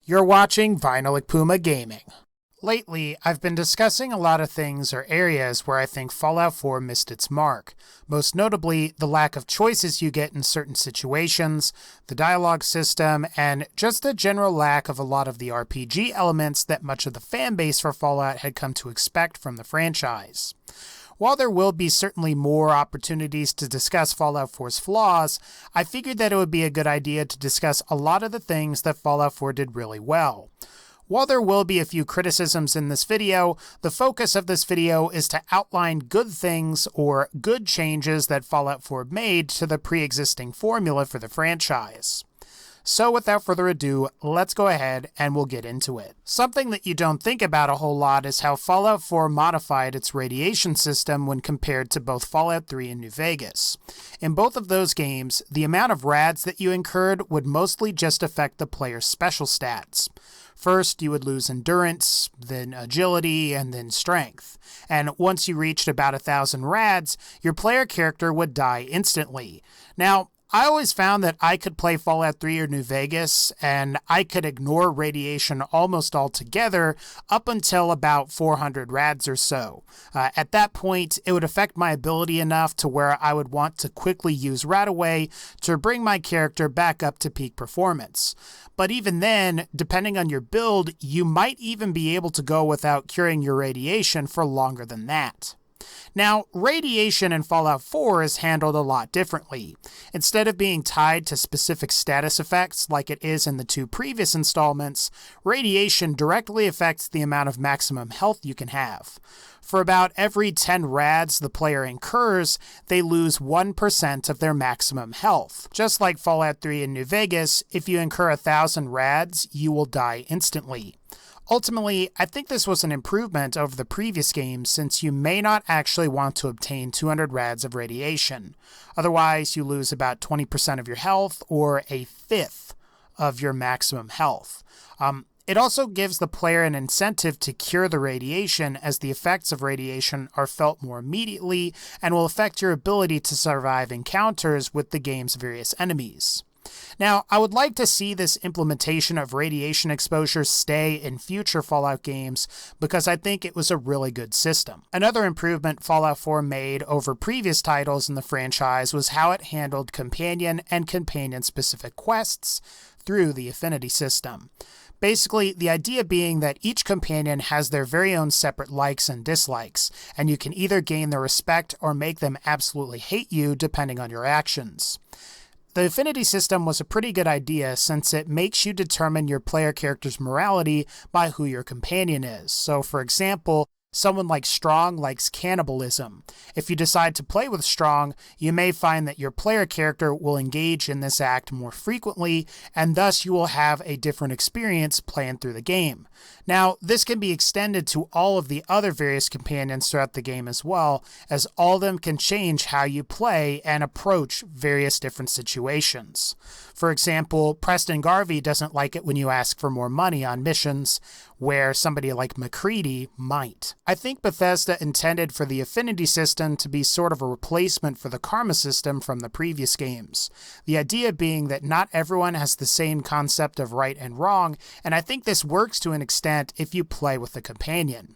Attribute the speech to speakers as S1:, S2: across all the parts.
S1: You're watching VinylicPumaGaming. Lately, I've been discussing a lot of things or areas where I think Fallout 4 missed its mark. Most notably, the lack of choices you get in certain situations, the dialogue system, and just a general lack of a lot of the RPG elements that much of the fanbase for Fallout had come to expect from the franchise. While there will be certainly more opportunities to discuss Fallout 4's flaws, I figured that it would be a good idea to discuss a lot of the things that Fallout 4 did really well. While there will be a few criticisms in this video, the focus of this video is to outline good things or good changes that Fallout 4 made to the pre-existing formula for the franchise. So without further ado, let's go ahead and we'll get into it. Something that you don't think about a whole lot is how Fallout 4 modified its radiation system when compared to both Fallout 3 and New Vegas. In both of those games, the amount of rads that you incurred would mostly just affect the player's special stats. First, you would lose endurance, then agility, and then strength. And once you reached about 1,000 rads, your player character would die instantly. Now, I always found that I could play Fallout 3 or New Vegas, and I could ignore radiation almost altogether up until about 400 rads or so. At that point, it would affect my ability enough to where I would want to quickly use Radaway to bring my character back up to peak performance. But even then, depending on your build, you might even be able to go without curing your radiation for longer than that. Now, radiation in Fallout 4 is handled a lot differently. Instead of being tied to specific status effects like it is in the two previous installments, radiation directly affects the amount of maximum health you can have. For about every 10 rads the player incurs, they lose 1% of their maximum health. Just like Fallout 3 and New Vegas, if you incur 1,000 rads, you will die instantly. Ultimately, I think this was an improvement over the previous games since you may not actually want to obtain 200 rads of radiation. Otherwise, you lose about 20% of your health or a fifth of your maximum health. It also gives the player an incentive to cure the radiation as the effects of radiation are felt more immediately and will affect your ability to survive encounters with the game's various enemies. Now, I would like to see this implementation of radiation exposure stay in future Fallout games because I think it was a really good system. Another improvement Fallout 4 made over previous titles in the franchise was how it handled companion and companion-specific quests through the affinity system. Basically, the idea being that each companion has their very own separate likes and dislikes, and you can either gain their respect or make them absolutely hate you depending on your actions. The affinity system was a pretty good idea since it makes you determine your player character's morality by who your companion is. So, for example, someone like Strong likes cannibalism. If you decide to play with Strong, you may find that your player character will engage in this act more frequently, and thus you will have a different experience playing through the game. Now, this can be extended to all of the other various companions throughout the game as well, as all of them can change how you play and approach various different situations. For example, Preston Garvey doesn't like it when you ask for more money on missions, where somebody like McCready might. I think Bethesda intended for the affinity system to be sort of a replacement for the karma system from the previous games. The idea being that not everyone has the same concept of right and wrong, and I think this works to an extent if you play with the companion.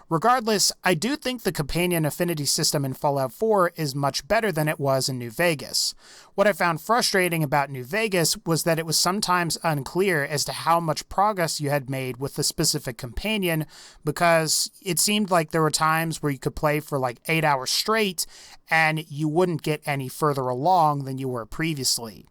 S1: Regardless, I do think the companion affinity system in Fallout 4 is much better than it was in New Vegas. What I found frustrating about New Vegas was that it was sometimes unclear as to how much progress you had made with the specific companion, because it seemed like there were times where you could play for like 8 hours straight and you wouldn't get any further along than you were previously.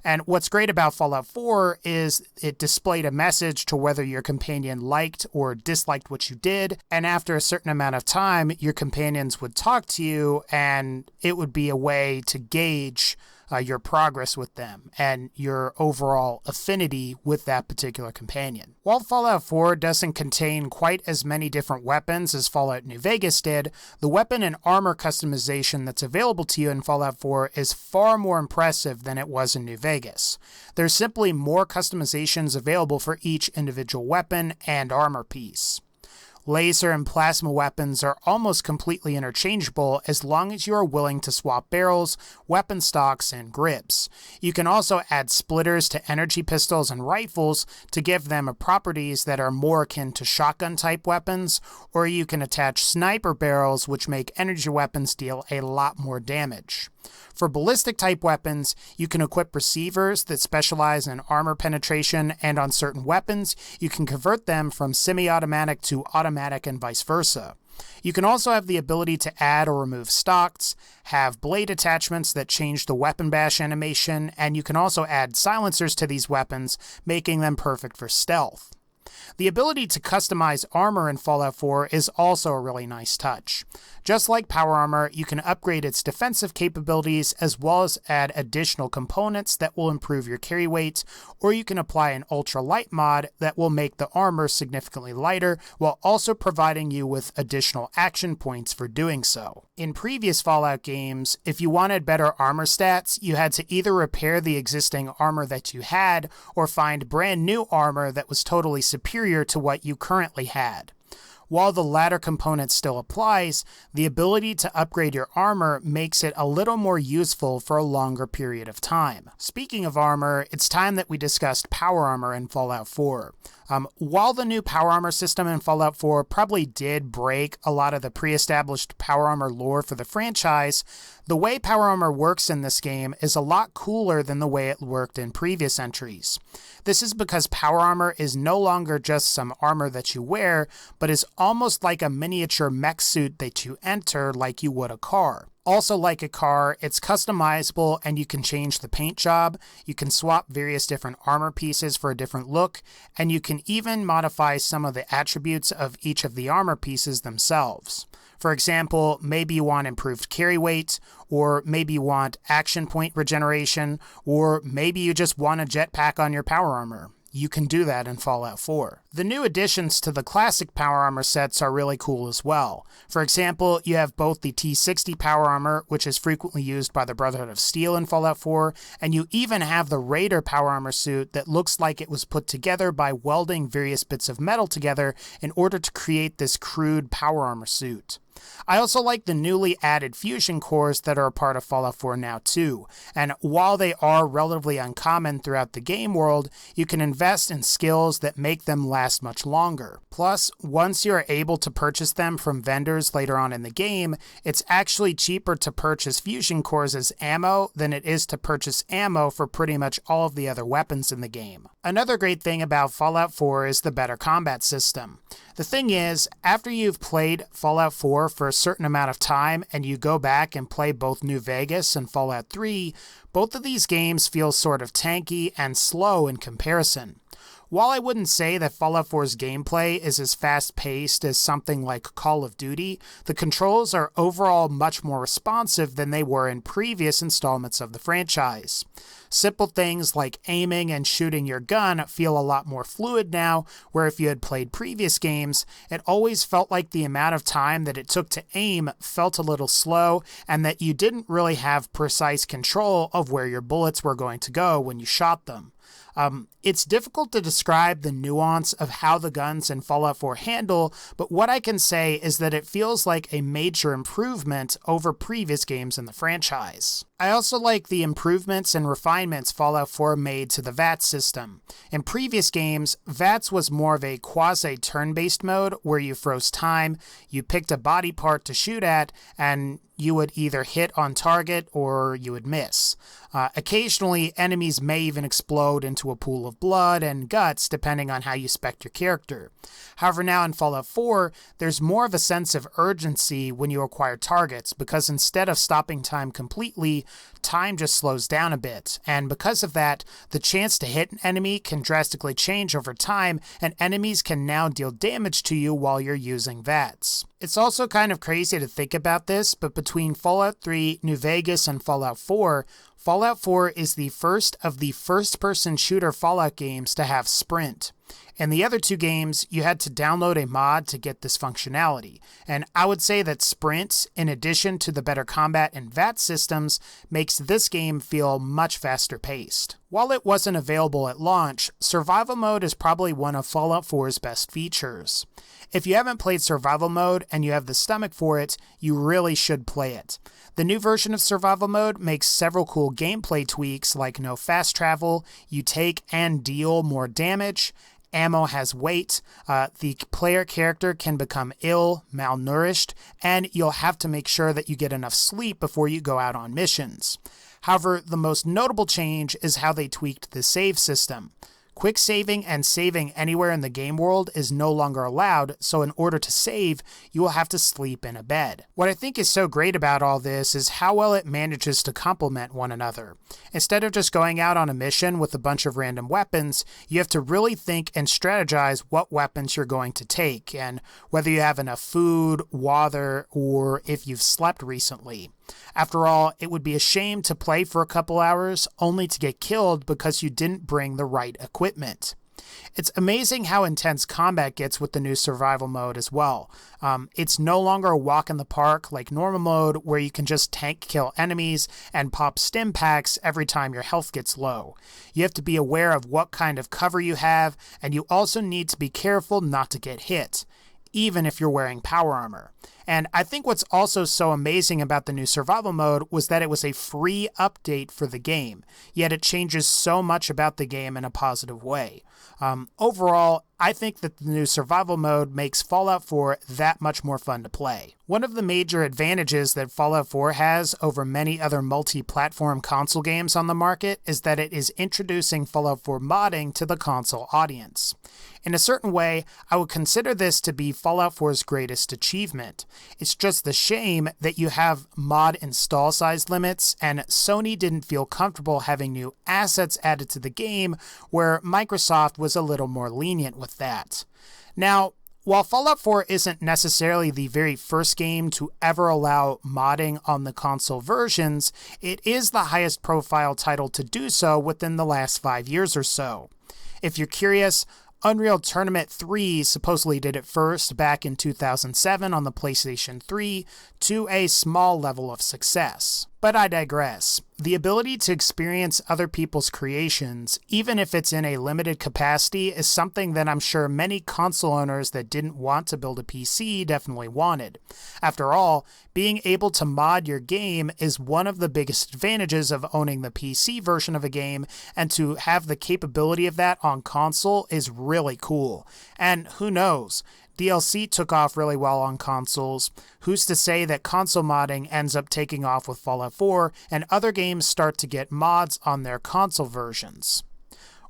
S1: And what's great about Fallout 4 is it displayed a message to whether your companion liked or disliked what you did, and after a certain amount of time, your companions would talk to you, and it would be a way to gauge your progress with them and your overall affinity with that particular companion. While Fallout 4 doesn't contain quite as many different weapons as Fallout New Vegas did, the weapon and armor customization that's available to you in Fallout 4 is far more impressive than it was in New Vegas. There's simply more customizations available for each individual weapon and armor piece. Laser and plasma weapons are almost completely interchangeable as long as you are willing to swap barrels, weapon stocks, and grips. You can also add splitters to energy pistols and rifles to give them properties that are more akin to shotgun-type weapons, or you can attach sniper barrels which make energy weapons deal a lot more damage. For ballistic-type weapons, you can equip receivers that specialize in armor penetration, and on certain weapons, you can convert them from semi-automatic to automatic and vice versa. You can also have the ability to add or remove stocks, have blade attachments that change the weapon bash animation, and you can also add silencers to these weapons, making them perfect for stealth. The ability to customize armor in Fallout 4 is also a really nice touch. Just like power armor, you can upgrade its defensive capabilities as well as add additional components that will improve your carry weight, or you can apply an ultra-light mod that will make the armor significantly lighter while also providing you with additional action points for doing so. In previous Fallout games, if you wanted better armor stats, you had to either repair the existing armor that you had or find brand new armor that was totally superior to what you currently had. While the latter component still applies, the ability to upgrade your armor makes it a little more useful for a longer period of time. Speaking of armor, it's time that we discussed power armor in Fallout 4. While the new power armor system in Fallout 4 probably did break a lot of the pre-established power armor lore for the franchise, the way power armor works in this game is a lot cooler than the way it worked in previous entries. This is because power armor is no longer just some armor that you wear, but is almost like a miniature mech suit that you enter like you would a car. Also, like a car, it's customizable and you can change the paint job, you can swap various different armor pieces for a different look, and you can even modify some of the attributes of each of the armor pieces themselves. For example, maybe you want improved carry weight, or maybe you want action point regeneration, or maybe you just want a jetpack on your power armor. You can do that in Fallout 4. The new additions to the classic power armor sets are really cool as well. For example, you have both the T-60 power armor, which is frequently used by the Brotherhood of Steel in Fallout 4, and you even have the Raider power armor suit that looks like it was put together by welding various bits of metal together in order to create this crude power armor suit. I also like the newly added fusion cores that are a part of Fallout 4 now too, and while they are relatively uncommon throughout the game world, you can invest in skills that make them last much longer. Plus, once you are able to purchase them from vendors later on in the game, it's actually cheaper to purchase fusion cores as ammo than it is to purchase ammo for pretty much all of the other weapons in the game. Another great thing about Fallout 4 is the better combat system. The thing is, after you've played Fallout 4 for a certain amount of time and you go back and play both New Vegas and Fallout 3, both of these games feel sort of tanky and slow in comparison. While I wouldn't say that Fallout 4's gameplay is as fast-paced as something like Call of Duty, the controls are overall much more responsive than they were in previous installments of the franchise. Simple things like aiming and shooting your gun feel a lot more fluid now, where if you had played previous games, it always felt like the amount of time that it took to aim felt a little slow, and that you didn't really have precise control of where your bullets were going to go when you shot them. It's difficult to describe the nuance of how the guns in Fallout 4 handle, but what I can say is that it feels like a major improvement over previous games in the franchise. I also like the improvements and refinements Fallout 4 made to the V.A.T.S system. In previous games, V.A.T.S was more of a quasi-turn-based mode where you froze time, you picked a body part to shoot at, and you would either hit on target or you would miss. Occasionally, enemies may even explode into a pool of blood and guts depending on how you spec your character. However, now in Fallout 4, there's more of a sense of urgency when you acquire targets, because instead of stopping time completely, time just slows down a bit, and because of that, the chance to hit an enemy can drastically change over time, and enemies can now deal damage to you while you're using V.A.T.S. It's also kind of crazy to think about this, but between Fallout 3, New Vegas, and Fallout 4, Fallout 4 is the first of the first-person shooter Fallout games to have Sprint. In the other two games, you had to download a mod to get this functionality, and I would say that Sprint, in addition to the better combat and V.A.T.S systems, makes this game feel much faster paced. While it wasn't available at launch, Survival Mode is probably one of Fallout 4's best features. If you haven't played Survival Mode and you have the stomach for it, you really should play it. The new version of Survival Mode makes several cool gameplay tweaks like no fast travel, you take and deal more damage, ammo has weight, the player character can become ill, malnourished, and you'll have to make sure that you get enough sleep before you go out on missions. However, the most notable change is how they tweaked the save system. Quick saving and saving anywhere in the game world is no longer allowed, so in order to save, you will have to sleep in a bed. What I think is so great about all this is how well it manages to complement one another. Instead of just going out on a mission with a bunch of random weapons, you have to really think and strategize what weapons you're going to take, and whether you have enough food, water, or if you've slept recently. After all, it would be a shame to play for a couple hours only to get killed because you didn't bring the right equipment. It's amazing how intense combat gets with the new survival mode as well. It's no longer a walk in the park like normal mode where you can just tank kill enemies and pop stim packs every time your health gets low. You have to be aware of what kind of cover you have, and you also need to be careful not to get hit, even if you're wearing power armor. And I think what's also so amazing about the new survival mode was that it was a free update for the game, yet it changes so much about the game in a positive way. Overall, I think that the new survival mode makes Fallout 4 that much more fun to play. One of the major advantages that Fallout 4 has over many other multi-platform console games on the market is that it is introducing Fallout 4 modding to the console audience. In a certain way, I would consider this to be Fallout 4's greatest achievement. It's just the shame that you have mod install size limits, and Sony didn't feel comfortable having new assets added to the game, where Microsoft was a little more lenient with that. Now, while Fallout 4 isn't necessarily the very first game to ever allow modding on the console versions, it is the highest profile title to do so within the last 5 years or so. If you're curious, Unreal Tournament 3 supposedly did it first back in 2007 on the PlayStation 3 to a small level of success. But I digress. The ability to experience other people's creations, even if it's in a limited capacity, is something that I'm sure many console owners that didn't want to build a PC definitely wanted. After all, being able to mod your game is one of the biggest advantages of owning the PC version of a game, and to have the capability of that on console is really cool. And who knows? DLC took off really well on consoles. Who's to say that console modding ends up taking off with Fallout 4 and other games start to get mods on their console versions?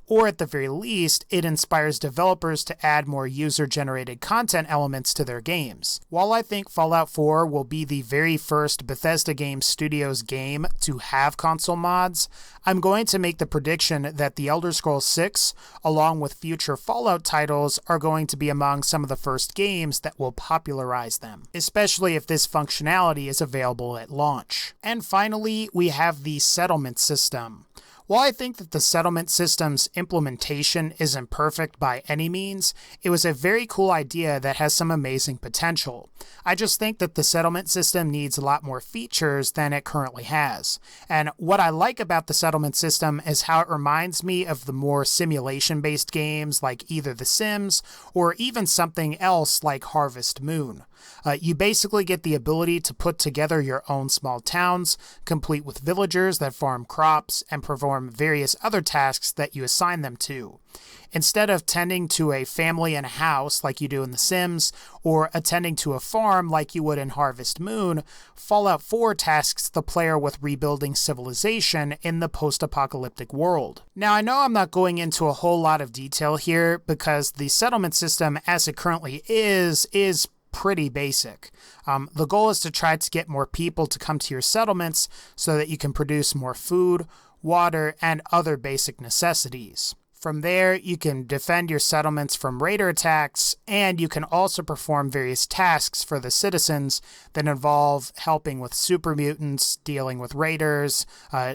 S1: Or at the very least, it inspires developers to add more user-generated content elements to their games. While I think Fallout 4 will be the very first Bethesda Game Studios game to have console mods, I'm going to make the prediction that The Elder Scrolls 6, along with future Fallout titles, are going to be among some of the first games that will popularize them, especially if this functionality is available at launch. And finally, we have the settlement system. While I think that the settlement system's implementation isn't perfect by any means, it was a very cool idea that has some amazing potential. I just think that the settlement system needs a lot more features than it currently has. And what I like about the settlement system is how it reminds me of the more simulation-based games like either The Sims or even something else like Harvest Moon. You basically get the ability to put together your own small towns, complete with villagers that farm crops and perform various other tasks that you assign them to. Instead of tending to a family and a house like you do in The Sims, or attending to a farm like you would in Harvest Moon, Fallout 4 tasks the player with rebuilding civilization in the post-apocalyptic world. Now, I know I'm not going into a whole lot of detail here because the settlement system as it currently is pretty basic. The goal is to try to get more people to come to your settlements so that you can produce more food, water, and other basic necessities. From there, you can defend your settlements from raider attacks, and you can also perform various tasks for the citizens that involve helping with super mutants, dealing with raiders,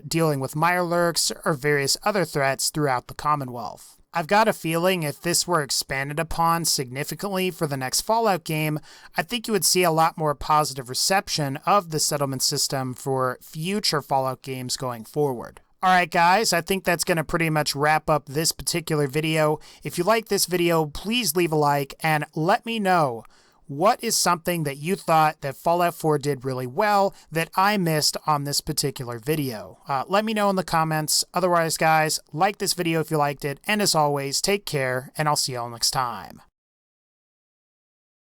S1: dealing with mirelurks, or various other threats throughout the Commonwealth. I've got a feeling if this were expanded upon significantly for the next Fallout game, I think you would see a lot more positive reception of the settlement system for future Fallout games going forward. Alright guys, I think that's going to pretty much wrap up this particular video. If you like this video, please leave a like and let me know what is something that you thought that Fallout 4 did really well that I missed on this particular video. Let me know in the comments. Otherwise guys, like this video if you liked it, and as always, take care, and I'll see y'all next time.